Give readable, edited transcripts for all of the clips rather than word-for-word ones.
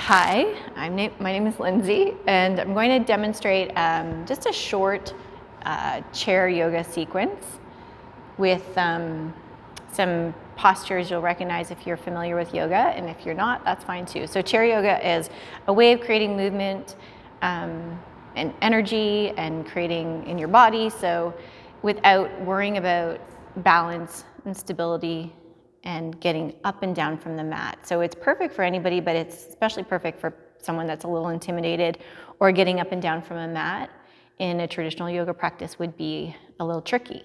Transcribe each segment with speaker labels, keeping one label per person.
Speaker 1: Hi, my name is Lindsey, and I'm going to demonstrate just a short chair yoga sequence with some postures you'll recognize if you're familiar with yoga, and if you're not, that's fine too. So chair yoga is a way of creating movement and energy and creating in your body, so without worrying about balance and stability and getting up and down from the mat. So it's perfect for anybody, but it's especially perfect for someone that's a little intimidated, or getting up and down from a mat in a traditional yoga practice would be a little tricky.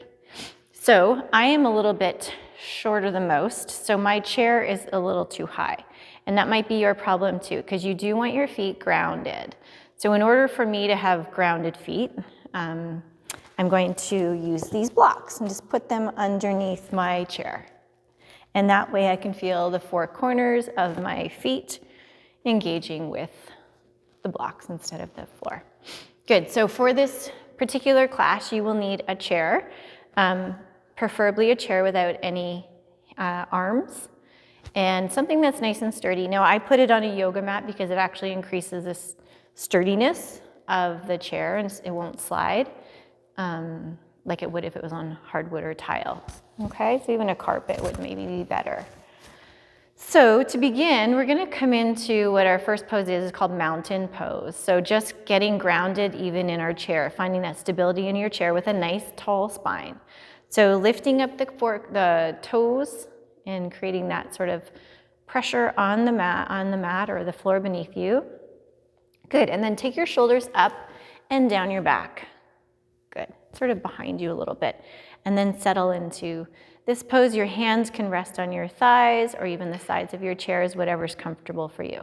Speaker 1: So I am a little bit shorter than most, so my chair is a little too high. And that might be your problem too, because you do want your feet grounded. So in order for me to have grounded feet, I'm going to use these blocks and just put them underneath my chair. And that way I can feel the four corners of my feet engaging with the blocks instead of the floor. Good, so for this particular class, you will need a chair, preferably a chair without any arms, and something that's nice and sturdy. Now I put it on a yoga mat because it actually increases the sturdiness of the chair and it won't slide like it would if it was on hardwood or tile. Okay, so even a carpet would maybe be better. So to begin, we're gonna come into what our first pose is called mountain pose. So just getting grounded even in our chair, finding that stability in your chair with a nice tall spine. So lifting up the toes and creating that sort of pressure on the mat or the floor beneath you. Good, and then take your shoulders up and down your back. Good, sort of behind you a little bit. And then settle into this pose. Your hands can rest on your thighs or even the sides of your chairs, whatever's comfortable for you.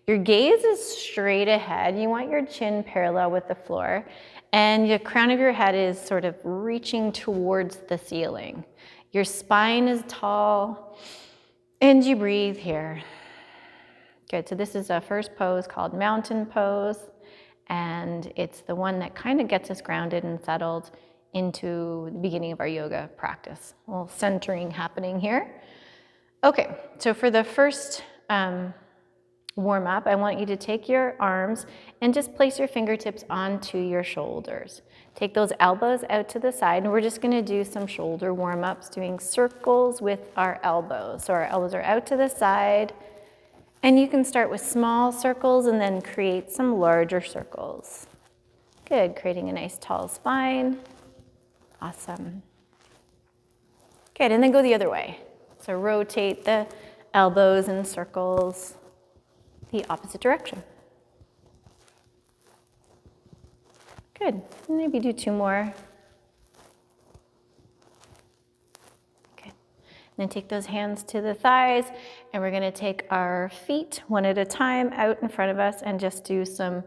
Speaker 1: Your gaze is straight ahead. You want your chin parallel with the floor, and the crown of your head is sort of reaching towards the ceiling. Your spine is tall, and you breathe here. Good, so this is a first pose called mountain pose, and it's the one that kind of gets us grounded and settled into the beginning of our yoga practice. A little centering happening here. Okay, so for the first warm up, I want you to take your arms and just place your fingertips onto your shoulders. Take those elbows out to the side, and we're just gonna do some shoulder warm ups, doing circles with our elbows. So our elbows are out to the side, and you can start with small circles and then create some larger circles. Good, creating a nice tall spine. Awesome. Good, and then go the other way. So rotate the elbows in circles the opposite direction. Good, maybe do two more. Good, and then take those hands to the thighs, and we're gonna take our feet one at a time out in front of us and just do some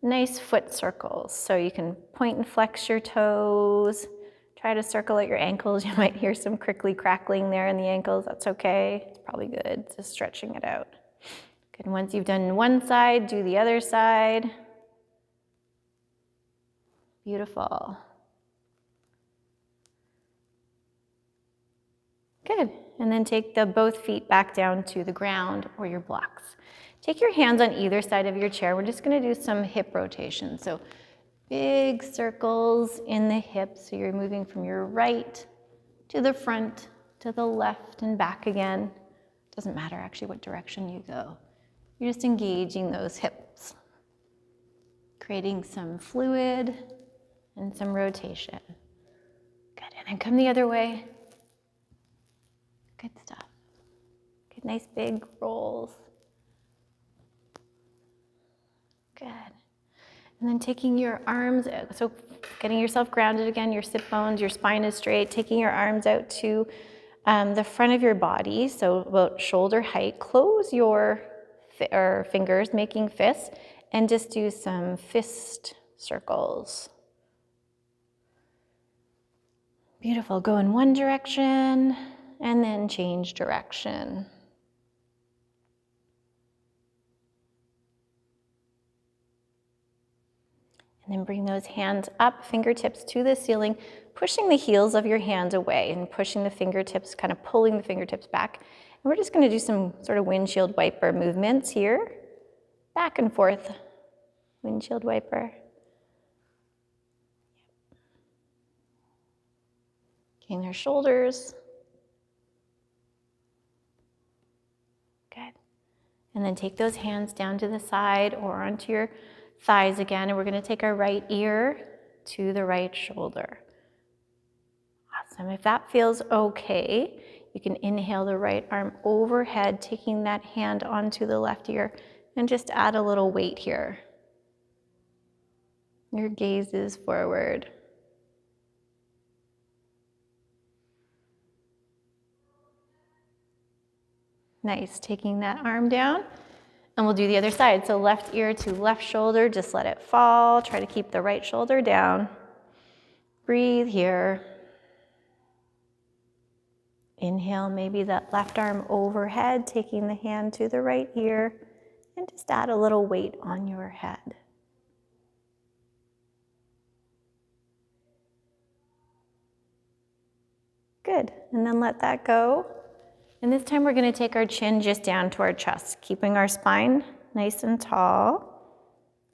Speaker 1: nice foot circles. So you can point and flex your toes. Try to circle at your ankles. You might hear some crickly crackling there in the ankles. That's okay. It's probably good. Just stretching it out. Good. And once you've done one side, do the other side. Beautiful. Good. And then take both feet back down to the ground or your blocks. Take your hands on either side of your chair. We're just going to do some hip rotation. So big circles in the hips, so you're moving from your right to the front, to the left and back again. Doesn't matter actually what direction you go. You're just engaging those hips, creating some fluid and some rotation. Good, and then come the other way. Good stuff. Good, nice big rolls. Good. And then taking your arms out, so getting yourself grounded again, your sit bones, your spine is straight, taking your arms out to the front of your body, so about shoulder height. Close your fingers, making fists, and just do some fist circles. Beautiful, go in one direction and then change direction. And then bring those hands up, fingertips to the ceiling, pushing the heels of your hands away and pushing the fingertips, kind of pulling the fingertips back. And we're just going to do some sort of windshield wiper movements here. back and forth, windshield wiper. Okay, their shoulders. Good. And then take those hands down to the side or onto your thighs again, and we're going to take our right ear to the right shoulder. Awesome. If that feels okay, you can inhale the right arm overhead, taking that hand onto the left ear, and just add a little weight here. Your gaze is forward. Nice. Taking that arm down, and we'll do the other side. So left ear to left shoulder, just let it fall. Try to keep the right shoulder down. Breathe here. Inhale, maybe that left arm overhead, taking the hand to the right ear, and just add a little weight on your head. Good, and then let that go. And this time we're going to take our chin just down to our chest, keeping our spine nice and tall,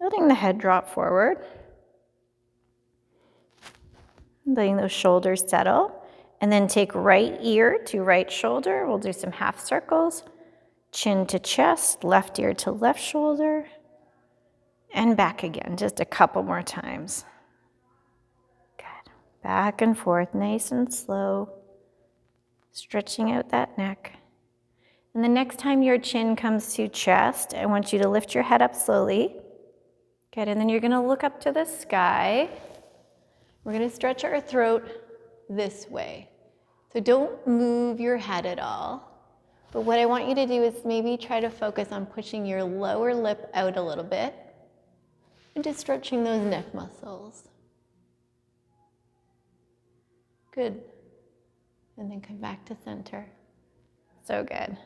Speaker 1: letting the head drop forward, letting those shoulders settle. And then take right ear to right shoulder. We'll do some half circles. Chin to chest, left ear to left shoulder, and back again, just a couple more times. Good. Back and forth, nice and slow. Stretching out that neck. And the next time your chin comes to chest, I want you to lift your head up slowly. Good, and then you're gonna look up to the sky. We're gonna stretch our throat this way. So don't move your head at all. But what I want you to do is maybe try to focus on pushing your lower lip out a little bit and just stretching those neck muscles. Good. And then come back to center. So good.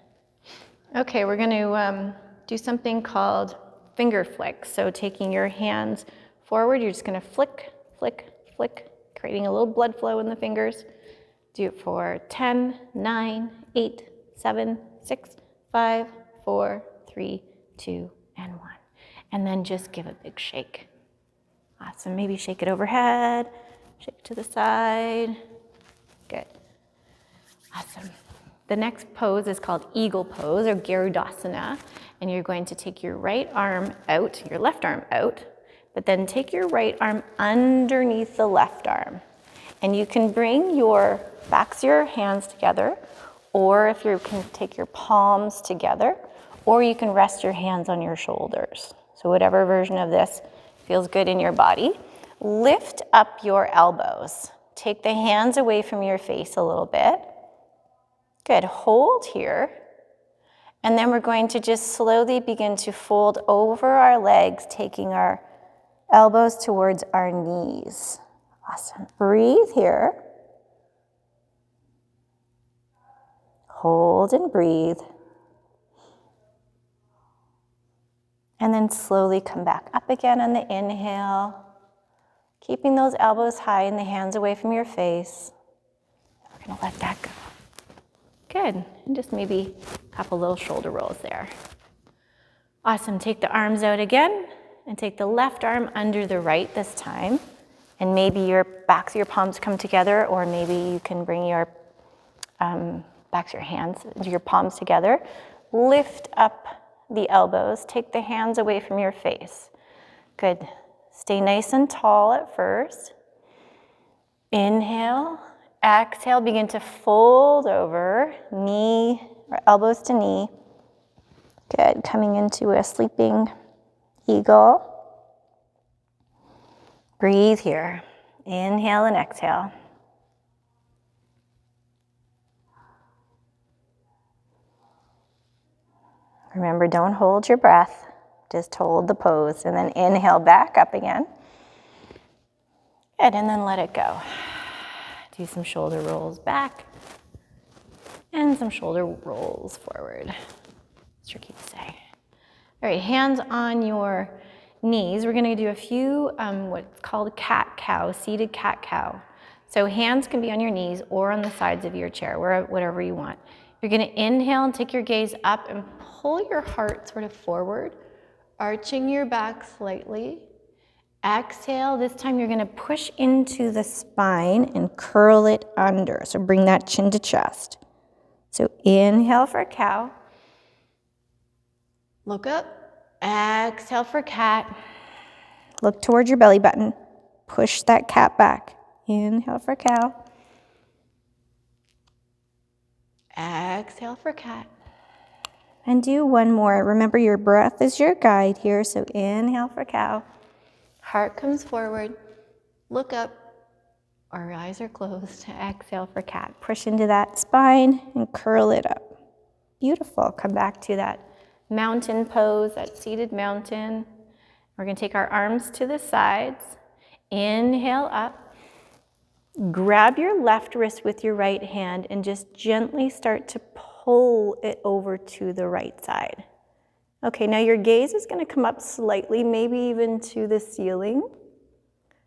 Speaker 1: Okay, we're going to do something called finger flicks. So taking your hands forward, you're just going to flick, flick, flick, creating a little blood flow in the fingers. Do it for 10, 9, 8, 7, 6, 5, 4, 3, 2, and 1. And then just give a big shake. Awesome. Maybe shake it overhead, shake to the side. Good. Awesome. The next pose is called eagle pose or Garudasana. And you're going to take your right arm out, your left arm out, but then take your right arm underneath the left arm. And you can bring your backs of your hands together, or if you can take your palms together, or you can rest your hands on your shoulders. So whatever version of this feels good in your body. Lift up your elbows. Take the hands away from your face a little bit. Good, hold here. And then we're going to just slowly begin to fold over our legs, taking our elbows towards our knees. Awesome. Breathe here. Hold and breathe. And then slowly come back up again on the inhale. Keeping those elbows high and the hands away from your face. We're going to let that go. Good. And just maybe a couple little shoulder rolls there. Awesome. Take the arms out again and take the left arm under the right this time. And maybe your backs of your palms come together, or maybe you can bring your backs of your hands, your palms together. Lift up the elbows. Take the hands away from your face. Good. Stay nice and tall at first. Inhale. Exhale. Begin to fold over, knee or elbows to knee. Good. Coming into a sleeping eagle. Breathe here. Inhale and exhale. Remember, don't hold your breath. Just hold the pose. And then inhale back up again. Good, and then let it go. Do some shoulder rolls back. And some shoulder rolls forward. It's tricky to say. All right, hands on your knees. We're going to do a few what's called cat-cow, seated cat-cow. So hands can be on your knees or on the sides of your chair, whatever you want. You're going to inhale and take your gaze up and pull your heart sort of forward arching your back slightly. Exhale, this time you're gonna push into the spine and curl it under. So bring that chin to chest. So inhale for cow. Look up. Exhale for cat. Look towards your belly button. Push that cat back. Inhale for cow. Exhale for cat. And do one more. Remember, your breath is your guide here. So inhale for cow. Heart comes forward. Look up. Our eyes are closed. Exhale for cat. Push into that spine and curl it up. Beautiful. Come back to that mountain pose, that seated mountain. We're going to take our arms to the sides. Inhale up. Grab your left wrist with your right hand and just gently start to pull it over to the right side. Okay, now your gaze is going to come up slightly, maybe even to the ceiling.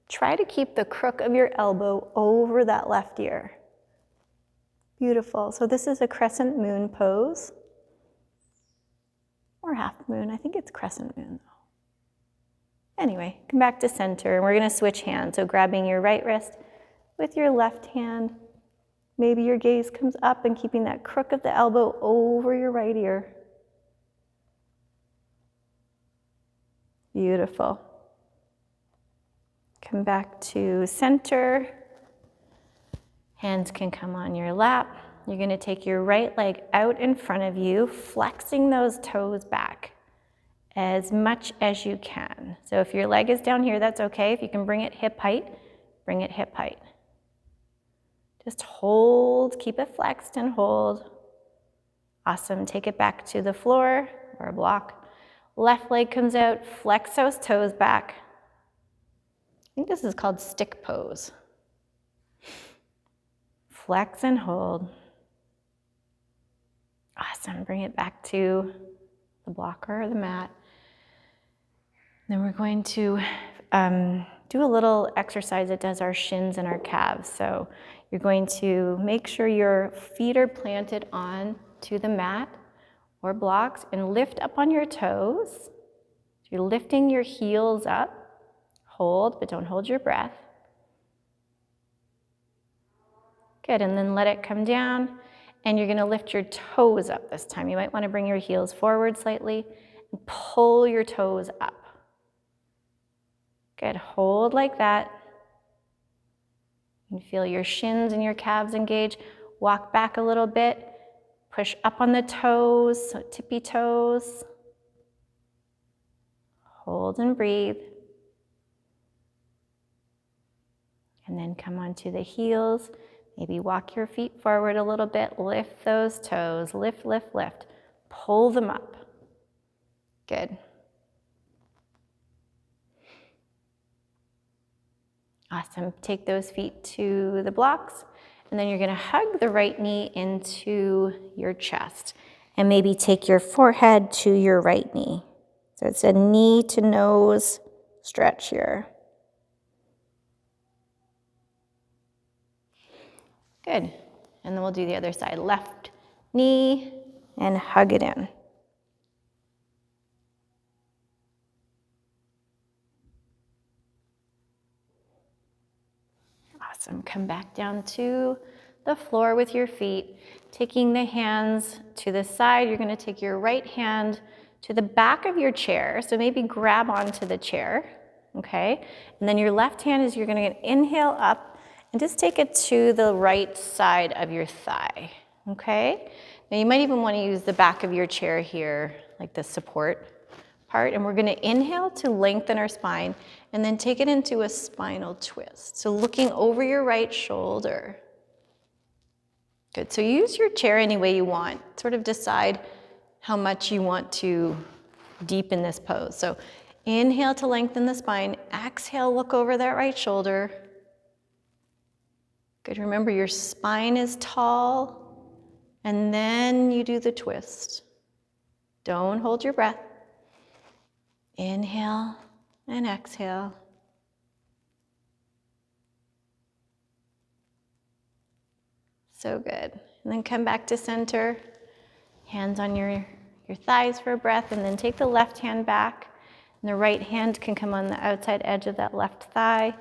Speaker 1: Try to keep the crook of your elbow over that left ear. Beautiful. So this is a crescent moon pose. Or half moon. I think it's crescent moon though. Anyway, come back to center and we're going to switch hands. So grabbing your right wrist with your left hand. Maybe your gaze comes up and keeping that crook of the elbow over your right ear. Beautiful. Come back to center. Hands can come on your lap. You're going to take your right leg out in front of you, flexing those toes back as much as you can. So if your leg is down here, that's okay. If you can bring it hip height, bring it hip height. Just hold, keep it flexed and hold. Awesome. Take it back to the floor or a block. Left leg comes out, flex those toes back. I think this is called stick pose. Flex and hold. Awesome. Bring it back to the blocker or the mat. Then we're going to do a little exercise that does our shins and our calves. So you're going to make sure your feet are planted on to the mat or blocks and lift up on your toes. So you're lifting your heels up. Hold, but don't hold your breath. Good, and then let it come down. And you're gonna lift your toes up this time. You might wanna bring your heels forward slightly and pull your toes up. Good, hold like that. You feel your shins and your calves engage. Walk back a little bit. Push up on the toes, so tippy toes. Hold and breathe. And then come onto the heels. Maybe walk your feet forward a little bit. Lift those toes. Lift, lift, lift. Pull them up. Good. Awesome. Take those feet to the blocks. And then you're going to hug the right knee into your chest. And maybe take your forehead to your right knee. So it's a knee to nose stretch here. Good. And then we'll do the other side. Left knee and hug it in. Awesome. Come back down to the floor with your feet. Taking the hands to the side, you're going to take your right hand to the back of your chair. So maybe grab onto the chair. Okay. And then your left hand is you're going to inhale up. And just take it to the right side of your thigh, okay? Now you might even want to use the back of your chair here, like the support part. And we're going to inhale to lengthen our spine and then take it into a spinal twist. So looking over your right shoulder. Good, so use your chair any way you want. Sort of decide how much you want to deepen this pose. So inhale to lengthen the spine. Exhale, look over that right shoulder. Good, remember your spine is tall, and then you do the twist. Don't hold your breath. Inhale and exhale. So good. And then come back to center. Hands on your thighs for a breath, and then take the left hand back. And the right hand can come on the outside edge of that left thigh.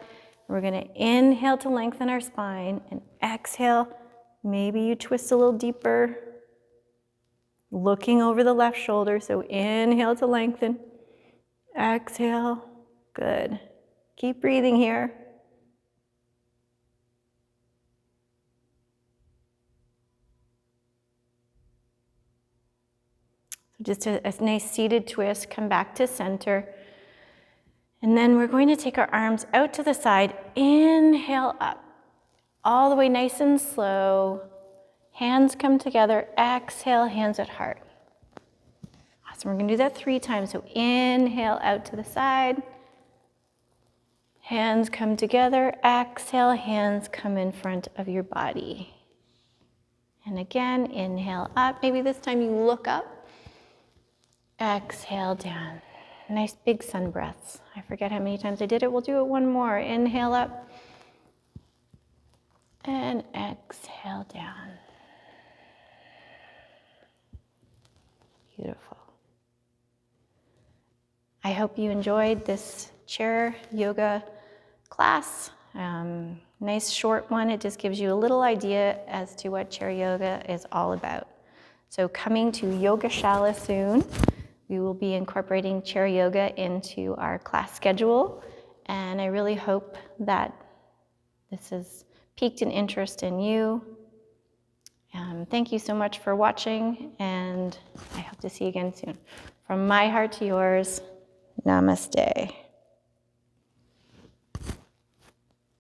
Speaker 1: We're gonna inhale to lengthen our spine and exhale. Maybe you twist a little deeper, looking over the left shoulder. So inhale to lengthen, exhale, good. Keep breathing here. Just a nice seated twist, come back to center. And then we're going to take our arms out to the side, inhale up, all the way nice and slow. Hands come together, exhale, hands at heart. Awesome, we're gonna do that 3 times. So inhale out to the side. Hands come together, exhale, hands come in front of your body. And again, inhale up. Maybe this time you look up. Exhale down. Nice big sun breaths. I forget how many times I did it. We'll do it one more. Inhale up. And exhale down. Beautiful. I hope you enjoyed this chair yoga class. Nice short one. It just gives you a little idea as to what chair yoga is all about. So coming to Yogashala soon. We will be incorporating chair yoga into our class schedule, and I really hope that this has piqued an interest in you. Thank you so much for watching, and I hope to see you again soon. From my heart to yours, namaste.